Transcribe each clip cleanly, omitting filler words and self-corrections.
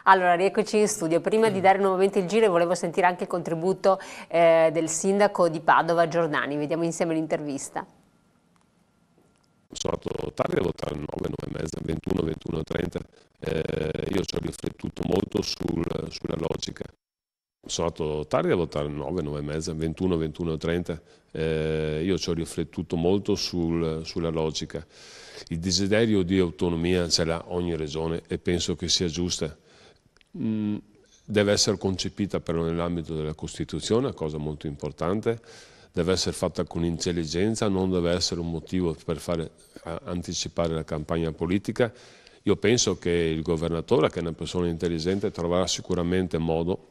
Allora, rieccoci in studio. Prima di dare nuovamente il giro, volevo sentire anche il contributo del sindaco di Padova, Giordani. Vediamo insieme l'intervista. Sono stato tardi a votare 9, 9 e mezza, 21, 21:30. Io ci ho riflettuto molto sulla logica. Sono stato tardi a votare 9, 9 e mezza, 21, 21:30. Io ci ho riflettuto molto sulla logica. Il desiderio di autonomia ce l'ha ogni regione e penso che sia giusta. Deve essere concepita però nell'ambito della Costituzione, cosa molto importante. Deve essere fatta con intelligenza, non deve essere un motivo per fare anticipare la campagna politica. Io penso che il governatore, che è una persona intelligente, troverà sicuramente modo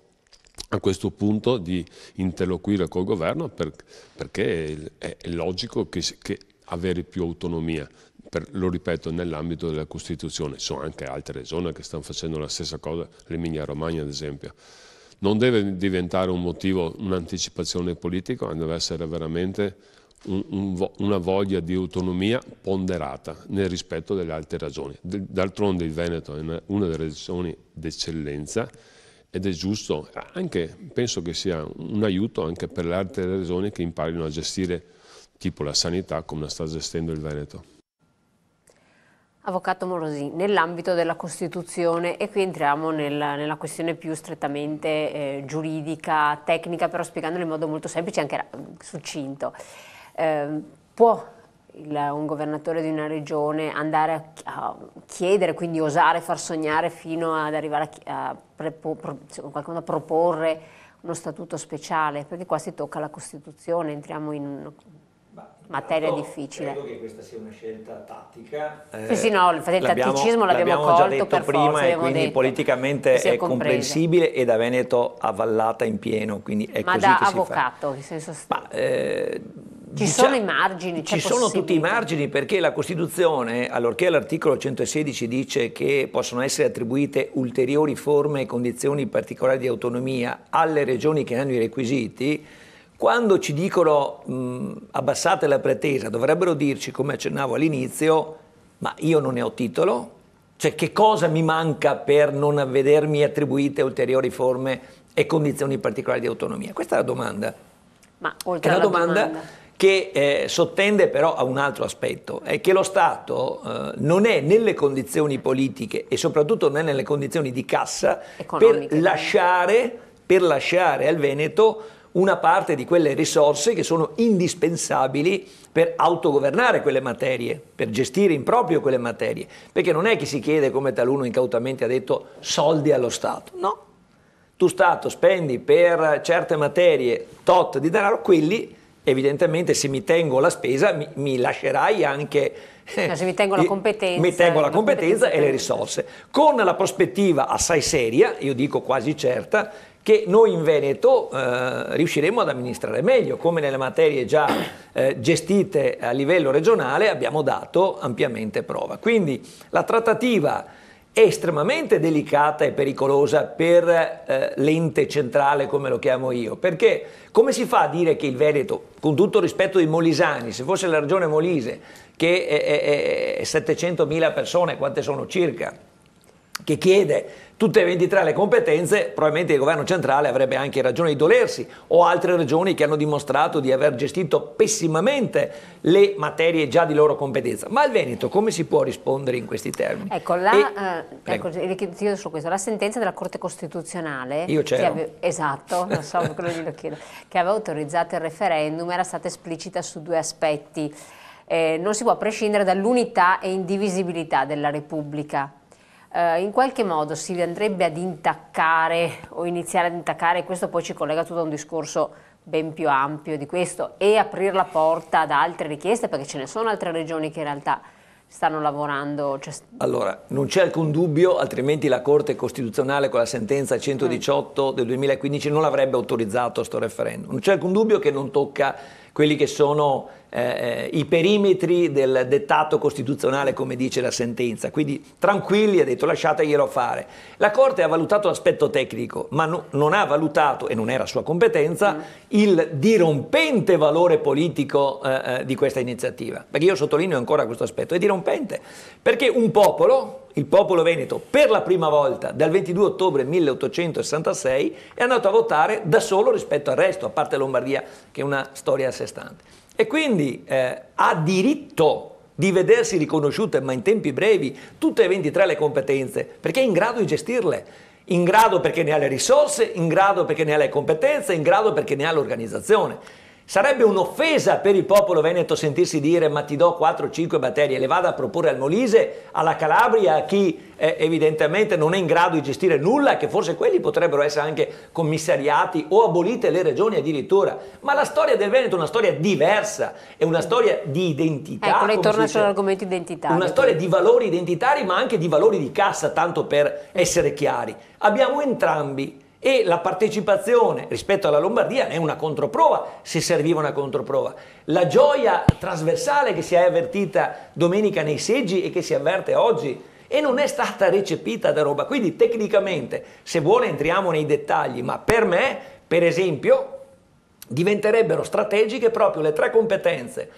a questo punto di interloquire col governo perché è logico che avere più autonomia, lo ripeto, nell'ambito della Costituzione. Ci sono anche altre regioni che stanno facendo la stessa cosa, l'Emilia Romagna ad esempio. Non deve diventare un motivo, un'anticipazione politica, ma deve essere veramente una voglia di autonomia ponderata nel rispetto delle altre regioni. D'altronde il Veneto è una delle regioni d'eccellenza ed è giusto, anche, penso che sia un aiuto anche per le altre regioni che imparino a gestire tipo la sanità come la sta gestendo il Veneto. Avvocato Morosi, nell'ambito della Costituzione, e qui entriamo nella questione più strettamente giuridica, tecnica, però spiegandolo in modo molto semplice e anche succinto. Può un governatore di una regione andare a chiedere, quindi osare far sognare fino ad arrivare a proporre uno statuto speciale? Perché qua si tocca la Costituzione, entriamo in materia difficile. Credo che questa sia una scelta tattica. Sì, no, infatti il tatticismo l'abbiamo colto, già detto per prima, forza, e quindi politicamente è comprensibile, e da Veneto avvallata in pieno, quindi è così che si fa. Ma da avvocato, che senso sta? Ci sono i margini? Ci sono tutti i margini, perché la Costituzione, allorché l'articolo 116 dice che possono essere attribuite ulteriori forme e condizioni particolari di autonomia alle regioni che hanno i requisiti, quando ci dicono abbassate la pretesa, dovrebbero dirci, come accennavo all'inizio, ma io non ne ho titolo? Cioè, che cosa mi manca per non vedermi attribuite ulteriori forme e condizioni particolari di autonomia? Questa è la domanda. Ma oltre alla alla domanda che sottende però a un altro aspetto, è che lo Stato non è nelle condizioni politiche e soprattutto non è nelle condizioni di cassa per lasciare al Veneto una parte di quelle risorse che sono indispensabili per autogovernare quelle materie, per gestire in proprio quelle materie, perché non è che si chiede, come taluno incautamente ha detto, soldi allo Stato, no. Tu Stato spendi per certe materie tot di denaro, quelli evidentemente se mi tengo la spesa mi lascerai anche se mi tengo la competenza, e le risorse, con la prospettiva assai seria, io dico quasi certa, che noi in Veneto riusciremo ad amministrare meglio, come nelle materie già gestite a livello regionale abbiamo dato ampiamente prova. Quindi la trattativa è estremamente delicata e pericolosa per l'ente centrale, come lo chiamo io, perché come si fa a dire che il Veneto, con tutto il rispetto dei molisani, se fosse la regione Molise, che è 700.000 persone, quante sono circa, che chiede tutte e 23 le competenze, probabilmente il governo centrale avrebbe anche ragione di dolersi, o altre regioni che hanno dimostrato di aver gestito pessimamente le materie già di loro competenza. Ma il Veneto come si può rispondere in questi termini? Ecco, io su questo, la sentenza della Corte Costituzionale, io c'ero. Esatto, lo so, quello glielo chiedo, che aveva autorizzato il referendum, era stata esplicita su due aspetti. Non si può prescindere dall'unità e indivisibilità della Repubblica. In qualche modo si andrebbe ad intaccare o iniziare ad intaccare, questo poi ci collega tutto a un discorso ben più ampio di questo, e aprire la porta ad altre richieste, perché ce ne sono altre regioni che in realtà stanno lavorando. Allora, non c'è alcun dubbio, altrimenti la Corte Costituzionale con la sentenza 118 del 2015 non avrebbe autorizzato sto referendum. Non c'è alcun dubbio che non tocca quelli che sono i perimetri del dettato costituzionale, come dice la sentenza, quindi tranquilli, ha detto lasciateglielo fare. La Corte ha valutato l'aspetto tecnico, ma non ha valutato, e non era sua competenza, il dirompente valore politico di questa iniziativa, perché io sottolineo ancora questo aspetto, è dirompente, perché un popolo il popolo veneto per la prima volta dal 22 ottobre 1866 è andato a votare da solo rispetto al resto, a parte Lombardia che è una storia a sé stante. E quindi ha diritto di vedersi riconosciute, ma in tempi brevi, tutte e 23 le competenze, perché è in grado di gestirle, in grado perché ne ha le risorse, in grado perché ne ha le competenze, in grado perché ne ha l'organizzazione. Sarebbe un'offesa per il popolo veneto sentirsi dire ma ti do 4 o 5 materie, le vado a proporre al Molise, alla Calabria, a chi evidentemente non è in grado di gestire nulla, che forse quelli potrebbero essere anche commissariati o abolite le regioni addirittura. Ma la storia del Veneto è una storia diversa, è una storia di identità. Ecco, lei torna sull'argomento identitario. Una storia di valori identitari ma anche di valori di cassa, tanto per essere chiari. Abbiamo entrambi. E la partecipazione rispetto alla Lombardia è una controprova, se serviva una controprova. La gioia trasversale che si è avvertita domenica nei seggi e che si avverte oggi e non è stata recepita da roba. Quindi tecnicamente, se vuole entriamo nei dettagli, ma per me, per esempio, diventerebbero strategiche proprio le 3 competenze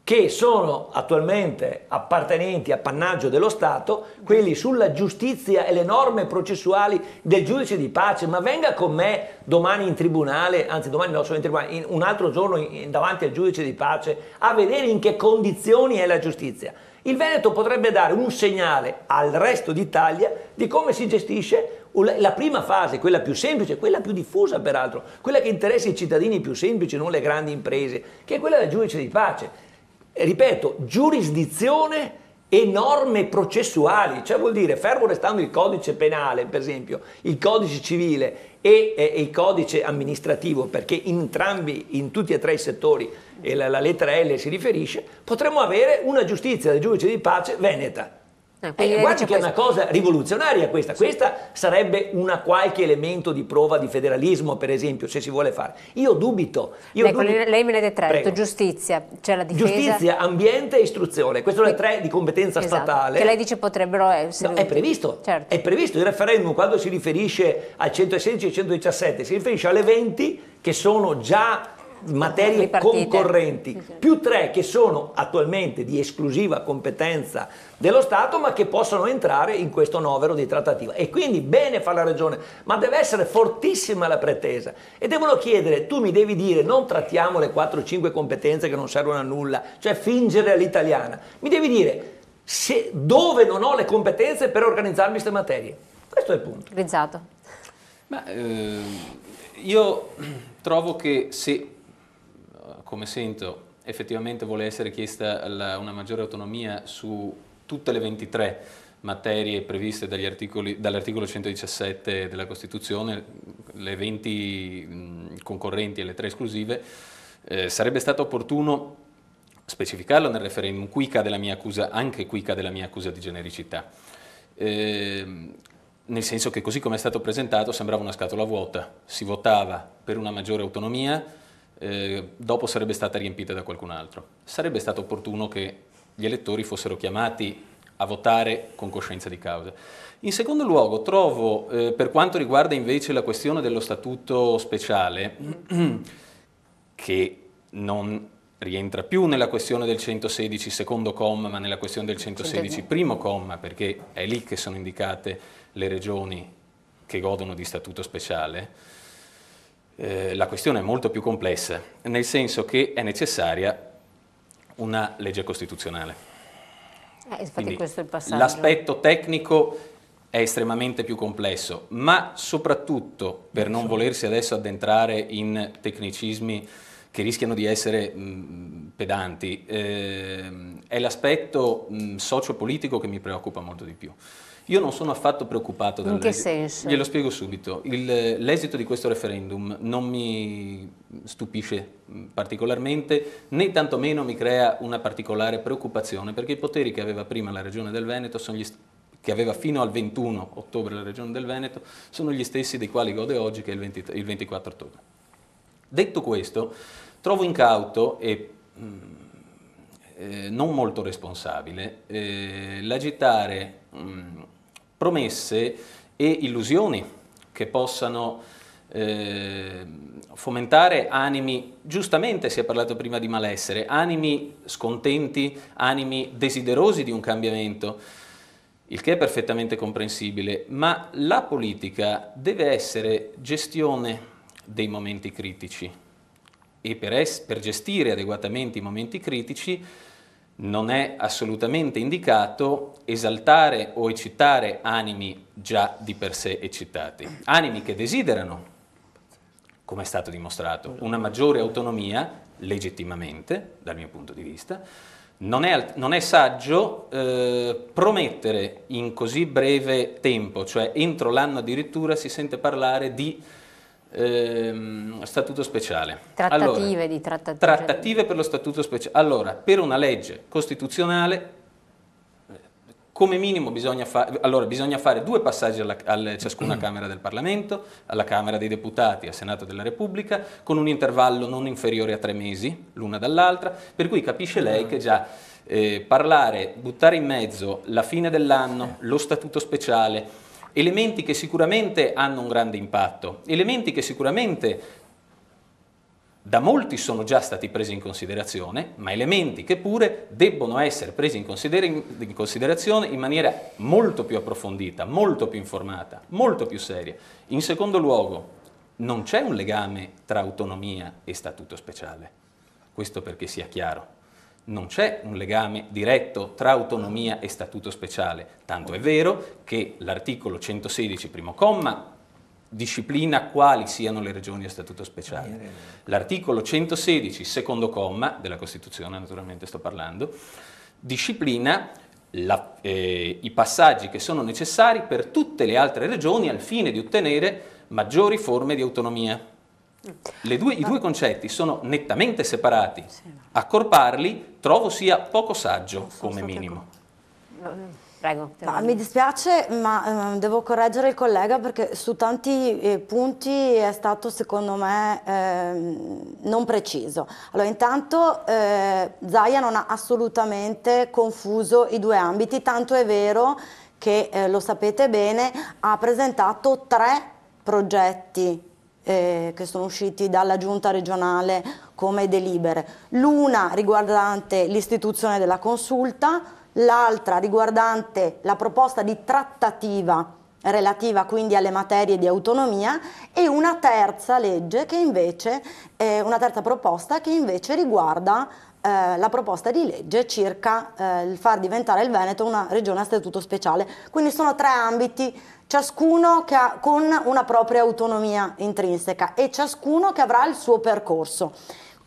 che sono attualmente appartenenti, appannaggio dello Stato, quelli sulla giustizia e le norme processuali del giudice di pace. Ma venga con me domani in tribunale, anzi domani no, sono in tribunale, un altro giorno davanti al giudice di pace, a vedere in che condizioni è la giustizia. Il Veneto potrebbe dare un segnale al resto d'Italia di come si gestisce la prima fase, quella più semplice, quella più diffusa peraltro, quella che interessa i cittadini più semplici, non le grandi imprese, che è quella del giudice di pace. Ripeto, giurisdizione e norme processuali, cioè vuol dire, fermo restando il codice penale, per esempio, il codice civile e il codice amministrativo, perché entrambi, in tutti e 3 i settori, e la lettera L si riferisce, potremmo avere una giustizia del giudice di pace veneta. Guardi che è una cosa rivoluzionaria questa. Sì. Questa sarebbe una qualche elemento di prova di federalismo, per esempio, se si vuole fare. Io dubito. Ecco, lei me ne ha 3, detto giustizia, c'è la difesa. Giustizia, ambiente e istruzione, queste sono le 3 di competenza statale. Che lei dice potrebbero essere. No, è previsto, certo. È previsto. Il referendum, quando si riferisce al 116 e 117, si riferisce alle 20 che sono già materie concorrenti, più 3 che sono attualmente di esclusiva competenza dello Stato ma che possono entrare in questo novero di trattativa. E quindi bene fa la Regione, ma deve essere fortissima la pretesa e devono chiedere, tu mi devi dire non trattiamo le 4 o 5 competenze che non servono a nulla, cioè fingere all'italiana, mi devi dire dove non ho le competenze per organizzarmi queste materie. Questo è il punto. Rizzato. Ma, io trovo che se, come sento, effettivamente vuole essere chiesta una maggiore autonomia su tutte le 23 materie previste dall'articolo 117 della Costituzione, le 20 concorrenti e le 3 esclusive, sarebbe stato opportuno specificarlo nel referendum. Qui cade la mia accusa, anche qui cade la mia accusa di genericità. Nel senso che così come è stato presentato sembrava una scatola vuota, si votava per una maggiore autonomia, dopo sarebbe stata riempita da qualcun altro. Sarebbe stato opportuno che gli elettori fossero chiamati a votare con coscienza di causa. In secondo luogo trovo, per quanto riguarda invece la questione dello statuto speciale, che non rientra più nella questione del 116 secondo comma, ma nella questione del 116 primo comma, perché è lì che sono indicate le regioni che godono di statuto speciale. La questione è molto più complessa, nel senso che è necessaria una legge costituzionale. Infatti questo è il passaggio. L'aspetto tecnico è estremamente più complesso, ma soprattutto, per non volersi adesso addentrare in tecnicismi che rischiano di essere pedanti, è l'aspetto sociopolitico che mi preoccupa molto di più. Io non sono affatto preoccupato In che senso? Glielo spiego subito. L'esito di questo referendum non mi stupisce particolarmente, né tantomeno mi crea una particolare preoccupazione, perché i poteri che aveva prima la Regione del Veneto, che aveva fino al 21 ottobre la Regione del Veneto, sono gli stessi dei quali gode oggi, che è il 24 ottobre. Detto questo, trovo incauto e non molto responsabile l'agitare promesse e illusioni che possano fomentare animi, giustamente si è parlato prima di malessere, animi scontenti, animi desiderosi di un cambiamento. il che è perfettamente comprensibile, ma la politica deve essere gestione dei momenti critici e per gestire adeguatamente i momenti critici non è assolutamente indicato esaltare o eccitare animi già di per sé eccitati, animi che desiderano, come è stato dimostrato, una maggiore autonomia, legittimamente, dal mio punto di vista. Non è saggio promettere in così breve tempo, cioè entro l'anno addirittura si sente parlare di statuto speciale. Trattative per lo statuto speciale. Allora, per una legge costituzionale, come minimo bisogna fare 2 passaggi a ciascuna Camera del Parlamento, alla Camera dei Deputati, al Senato della Repubblica, con un intervallo non inferiore a 3 mesi l'una dall'altra, per cui capisce lei che già buttare in mezzo la fine dell'anno, lo statuto speciale, elementi che sicuramente hanno un grande impatto, elementi che sicuramente da molti sono già stati presi in considerazione, ma elementi che pure debbono essere presi in considerazione in maniera molto più approfondita, molto più informata, molto più seria. In secondo luogo, non c'è un legame tra autonomia e statuto speciale, questo perché sia chiaro. Non c'è un legame diretto tra autonomia e statuto speciale, tanto è vero che l'articolo 116, primo comma, disciplina quali siano le regioni a statuto speciale. L'articolo 116, secondo comma, della Costituzione, naturalmente sto parlando, disciplina i passaggi che sono necessari per tutte le altre regioni al fine di ottenere maggiori forme di autonomia. I due concetti sono nettamente separati. Accorparli trovo sia poco saggio come minimo. Prego. Mi dispiace, ma devo correggere il collega perché su tanti punti è stato secondo me non preciso. Allora, intanto Zaia non ha assolutamente confuso i 2 ambiti, tanto è vero che, lo sapete bene, ha presentato 3 progetti che sono usciti dalla giunta regionale come delibere. L'una riguardante l'istituzione della consulta, l'altra riguardante la proposta di trattativa relativa quindi alle materie di autonomia e una terza legge che invece, una terza proposta che invece riguarda la proposta di legge circa il far diventare il Veneto una regione a statuto speciale. Quindi sono 3 ambiti, ciascuno con una propria autonomia intrinseca e ciascuno che avrà il suo percorso.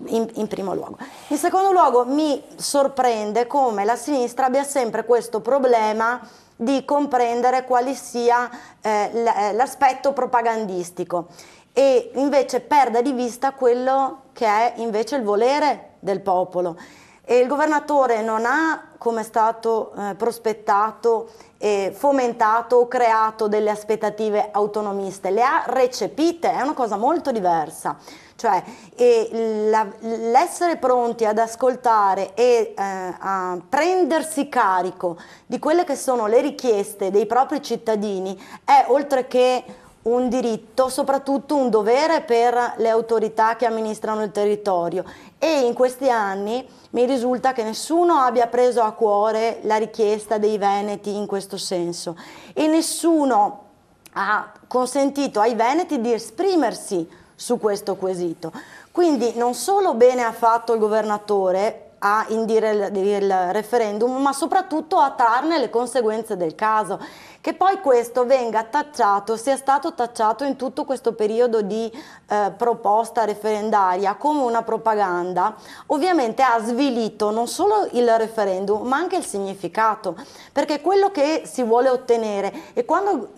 In primo luogo. In secondo luogo mi sorprende come la sinistra abbia sempre questo problema di comprendere quale sia l'aspetto propagandistico e invece perda di vista quello che è invece il volere del popolo. E il governatore non ha, come è stato prospettato, fomentato o creato delle aspettative autonomiste, le ha recepite, è una cosa molto diversa. Cioè l'essere pronti ad ascoltare e a prendersi carico di quelle che sono le richieste dei propri cittadini è, oltre che un diritto, soprattutto un dovere per le autorità che amministrano il territorio. E in questi anni mi risulta che nessuno abbia preso a cuore la richiesta dei veneti in questo senso e nessuno ha consentito ai veneti di esprimersi su questo quesito. Quindi non solo bene ha fatto il governatore a indire il referendum, ma soprattutto a trarne le conseguenze del caso. Che poi questo venga tacciato, sia stato tacciato in tutto questo periodo di proposta referendaria come una propaganda, ovviamente ha svilito non solo il referendum ma anche il significato, perché quello che si vuole ottenere, e quando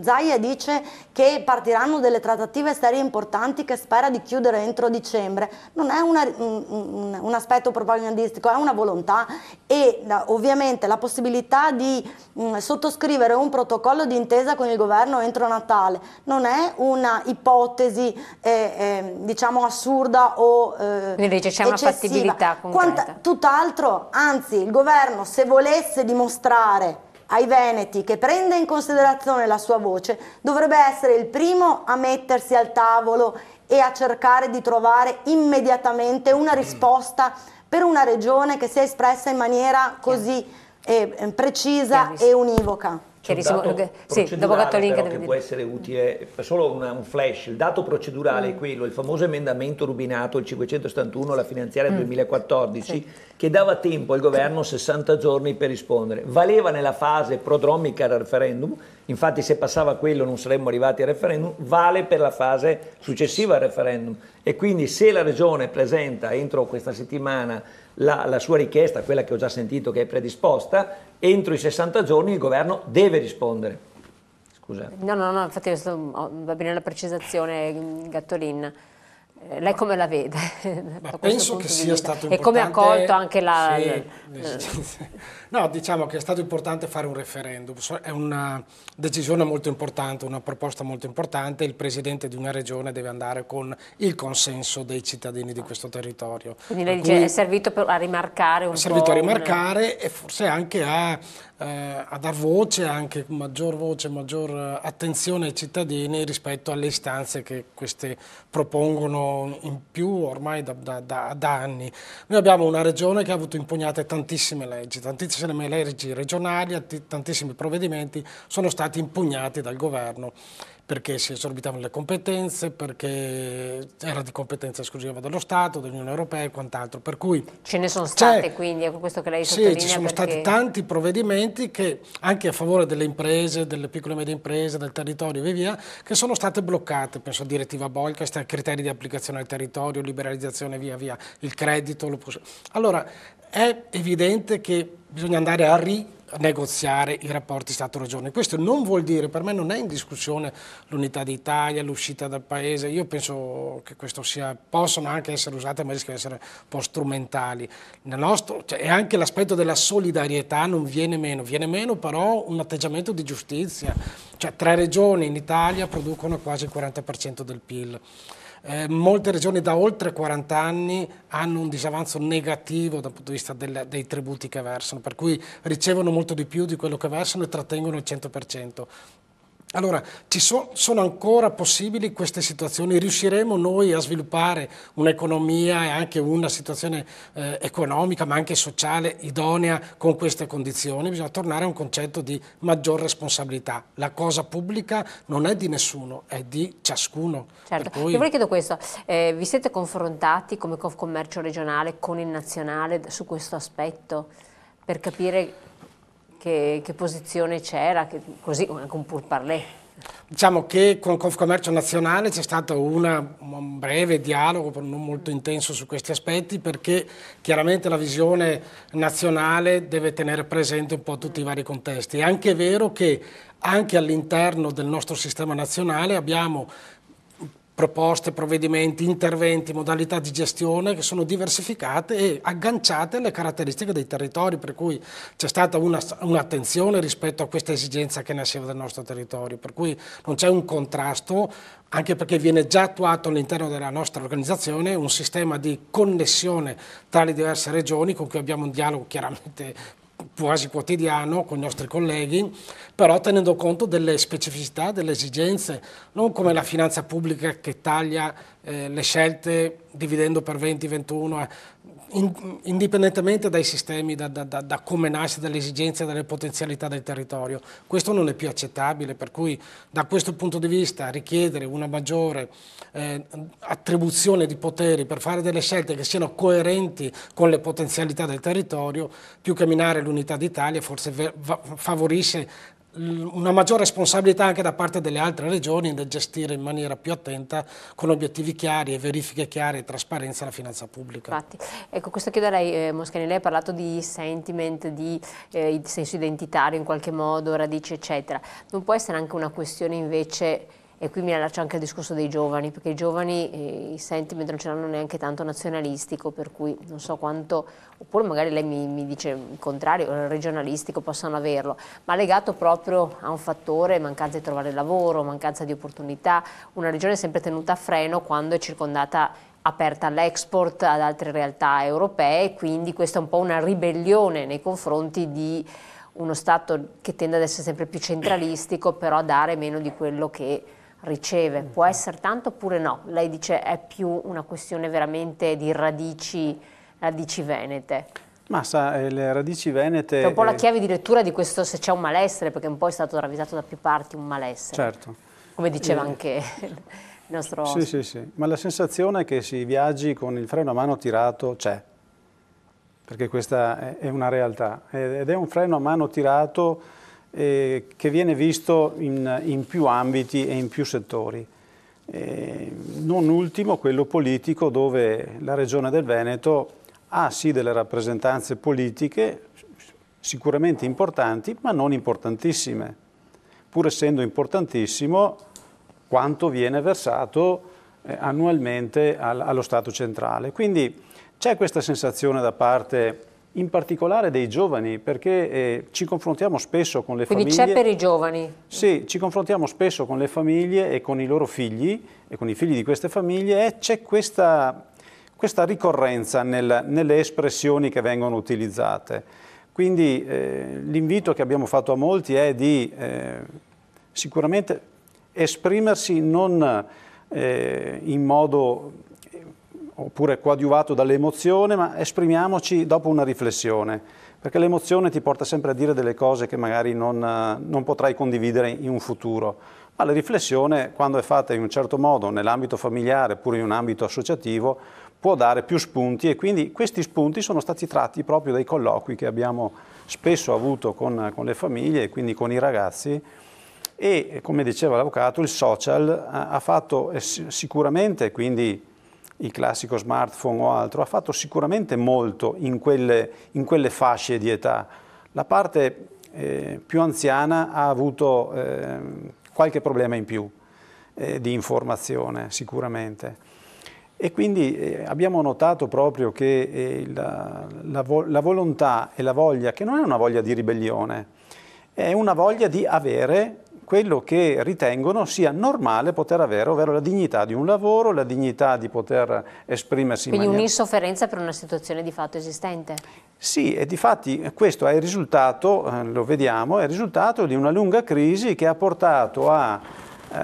Zaia dice che partiranno delle trattative serie importanti che spera di chiudere entro dicembre, non è un aspetto propagandistico, è una volontà e ovviamente la possibilità di sottoscrivere un protocollo d'intesa con il governo entro Natale non è una ipotesi diciamo assurda o quindi c'è una fattibilità concreta. Tutt'altro, anzi il governo, se volesse dimostrare ai veneti che prende in considerazione la sua voce, dovrebbe essere il primo a mettersi al tavolo e a cercare di trovare immediatamente una risposta per una regione che si è espressa in maniera così precisa e univoca. C'è un dato sì, dopo Gattolin che può essere utile, solo un flash. Il dato procedurale è quello, il famoso emendamento rubinato, il 571, la finanziaria 2014, che dava tempo al governo 60 giorni per rispondere. Valeva nella fase prodromica al referendum, infatti se passava quello non saremmo arrivati al referendum, vale per la fase successiva al referendum. E quindi se la Regione presenta entro questa settimana la sua richiesta, quella che ho già sentito che è predisposta, entro i 60 giorni il governo deve rispondere. Scusate. No, infatti va bene la precisazione, Gattolin. Lei come la vede? Penso che sia stato importante. E come ha accolto anche la... No, diciamo che è stato importante fare un referendum, è una decisione molto importante, una proposta molto importante, il Presidente di una regione deve andare con il consenso dei cittadini di questo territorio. Quindi lei dice è servito a rimarcare un po'... È servito a rimarcare e forse anche a dar voce, anche maggior attenzione ai cittadini rispetto alle istanze che queste propongono in più ormai da anni. Noi abbiamo una regione che ha avuto impugnate tantissime leggi regionali, tantissimi provvedimenti sono stati impugnati dal governo perché si esorbitavano le competenze, perché era di competenza esclusiva dello Stato, dell'Unione Europea e quant'altro. Per cui ce ne sono state, quindi è questo che lei sottolinea. Sì, ci sono stati tanti provvedimenti che anche a favore delle imprese, delle piccole e medie imprese, del territorio e via, che sono state bloccate. Penso a direttiva Bolkestein, criteri di applicazione al territorio, liberalizzazione via via, il credito. Allora è evidente che bisogna andare a negoziare i rapporti Stato-Regione. Questo non vuol dire, per me non è in discussione l'unità d'Italia, l'uscita dal paese, io penso che questo possono anche essere usate ma rischiano di essere un po' strumentali. E anche l'aspetto della solidarietà non viene meno però un atteggiamento di giustizia. Cioè 3 regioni in Italia producono quasi il 40% del PIL. Molte regioni da oltre 40 anni hanno un disavanzo negativo dal punto di vista dei tributi che versano, per cui ricevono molto di più di quello che versano e trattengono il 100%. Allora, sono ancora possibili queste situazioni? Riusciremo noi a sviluppare un'economia e anche una situazione economica ma anche sociale idonea con queste condizioni? Bisogna tornare a un concetto di maggior responsabilità. La cosa pubblica non è di nessuno, è di ciascuno. Certo, io vi chiedo questo, vi siete confrontati come Confcommercio regionale con il nazionale su questo aspetto per capire che posizione c'era, così anche un pourparlers? Diciamo che con Confcommercio Nazionale c'è stato un breve dialogo, non molto intenso su questi aspetti, perché chiaramente la visione nazionale deve tenere presente un po' tutti i vari contesti. È anche vero che anche all'interno del nostro sistema nazionale abbiamo proposte, provvedimenti, interventi, modalità di gestione che sono diversificate e agganciate alle caratteristiche dei territori, per cui c'è stata un'attenzione rispetto a questa esigenza che nasceva dal nostro territorio, per cui non c'è un contrasto, anche perché viene già attuato all'interno della nostra organizzazione un sistema di connessione tra le diverse regioni con cui abbiamo un dialogo chiaramente quasi quotidiano con i nostri colleghi, però tenendo conto delle specificità, delle esigenze, non come la finanza pubblica che taglia le scelte dividendo per 20-21, indipendentemente dai sistemi, da come nasce, dalle esigenze, dalle potenzialità del territorio. Questo non è più accettabile, per cui da questo punto di vista richiedere una maggiore attribuzione di poteri per fare delle scelte che siano coerenti con le potenzialità del territorio, più che minare l'unità d'Italia, forse favorisce una maggiore responsabilità anche da parte delle altre regioni nel gestire in maniera più attenta, con obiettivi chiari e verifiche chiare e trasparenza la finanza pubblica. Infatti, ecco, questo chiedo a lei, Moschini, lei ha parlato di sentiment, di senso identitario in qualche modo, radici eccetera. Non può essere anche una questione invece, e qui mi allaccio anche al discorso dei giovani, perché i giovani i sentiment non ce l'hanno neanche tanto nazionalistico, per cui non so quanto, oppure magari lei mi dice il contrario, regionalistico possano averlo, ma legato proprio a un fattore, mancanza di trovare lavoro, mancanza di opportunità, una regione sempre tenuta a freno quando è circondata, aperta all'export ad altre realtà europee, quindi questa è un po' una ribellione nei confronti di uno Stato che tende ad essere sempre più centralistico, però a dare meno di quello che riceve. Può essere tanto oppure no? Lei dice è più una questione veramente di radici venete. Ma sa, le radici venete... È un po' la chiave di lettura di questo, se c'è un malessere, perché un po' è stato ravvisato da più parti un malessere. Certo. Come diceva anche il nostro Sì, ospite. sì, sì, ma la sensazione che si viaggi con il freno a mano tirato c'è, perché questa è una realtà, ed è un freno a mano tirato che viene visto in più ambiti e in più settori. Non ultimo quello politico, dove la Regione del Veneto ha sì delle rappresentanze politiche sicuramente importanti, ma non importantissime. Pur essendo importantissimo quanto viene versato annualmente allo Stato centrale. Quindi c'è questa sensazione da parte in particolare dei giovani, perché ci confrontiamo spesso con le famiglie. Quindi c'è per i giovani? Sì, ci confrontiamo spesso con le famiglie e con i loro figli e con i figli di queste famiglie, e c'è questa ricorrenza nelle espressioni che vengono utilizzate. Quindi l'invito che abbiamo fatto a molti è di sicuramente esprimersi non in modo oppure coadiuvato dall'emozione, ma esprimiamoci dopo una riflessione, perché l'emozione ti porta sempre a dire delle cose che magari non potrai condividere in un futuro. Ma la riflessione, quando è fatta in un certo modo, nell'ambito familiare oppure in un ambito associativo, può dare più spunti, e quindi questi spunti sono stati tratti proprio dai colloqui che abbiamo spesso avuto con le famiglie e quindi con i ragazzi. E come diceva l'avvocato, il social ha fatto sicuramente, quindi il classico smartphone o altro, ha fatto sicuramente molto in quelle fasce di età. La parte più anziana ha avuto qualche problema in più di informazione sicuramente. E quindi abbiamo notato proprio che la volontà e la voglia, che non è una voglia di ribellione, è una voglia di avere quello che ritengono sia normale poter avere, ovvero la dignità di un lavoro, la dignità di poter esprimersi in Quindi maniera... un'insofferenza per una situazione di fatto esistente? Sì, e difatti questo è il risultato, lo vediamo, è il risultato di una lunga crisi che ha portato a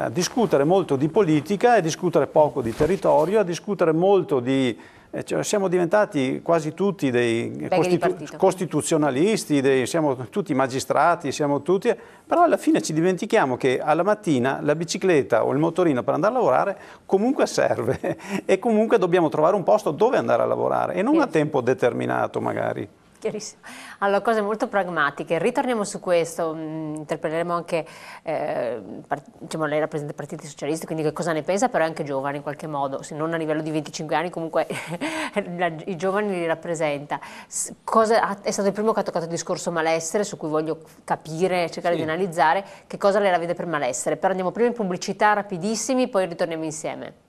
discutere molto di politica, a discutere poco di territorio, a discutere molto di... Cioè, siamo diventati quasi tutti dei costituzionalisti, siamo tutti magistrati, siamo tutti, però alla fine ci dimentichiamo che alla mattina la bicicletta o il motorino per andare a lavorare comunque serve e comunque dobbiamo trovare un posto dove andare a lavorare e non a tempo determinato magari. Chiarissimo. Allora, cose molto pragmatiche. Ritorniamo su questo, interpelleremo anche, diciamo, lei rappresenta i partiti socialisti, quindi che cosa ne pensa, però è anche giovane in qualche modo, se non a livello di 25 anni, comunque i giovani li rappresenta. È stato il primo che ha toccato il discorso malessere, su cui voglio capire, cercare di analizzare che cosa lei la vede per malessere. Però andiamo prima in pubblicità rapidissimi, poi ritorniamo insieme.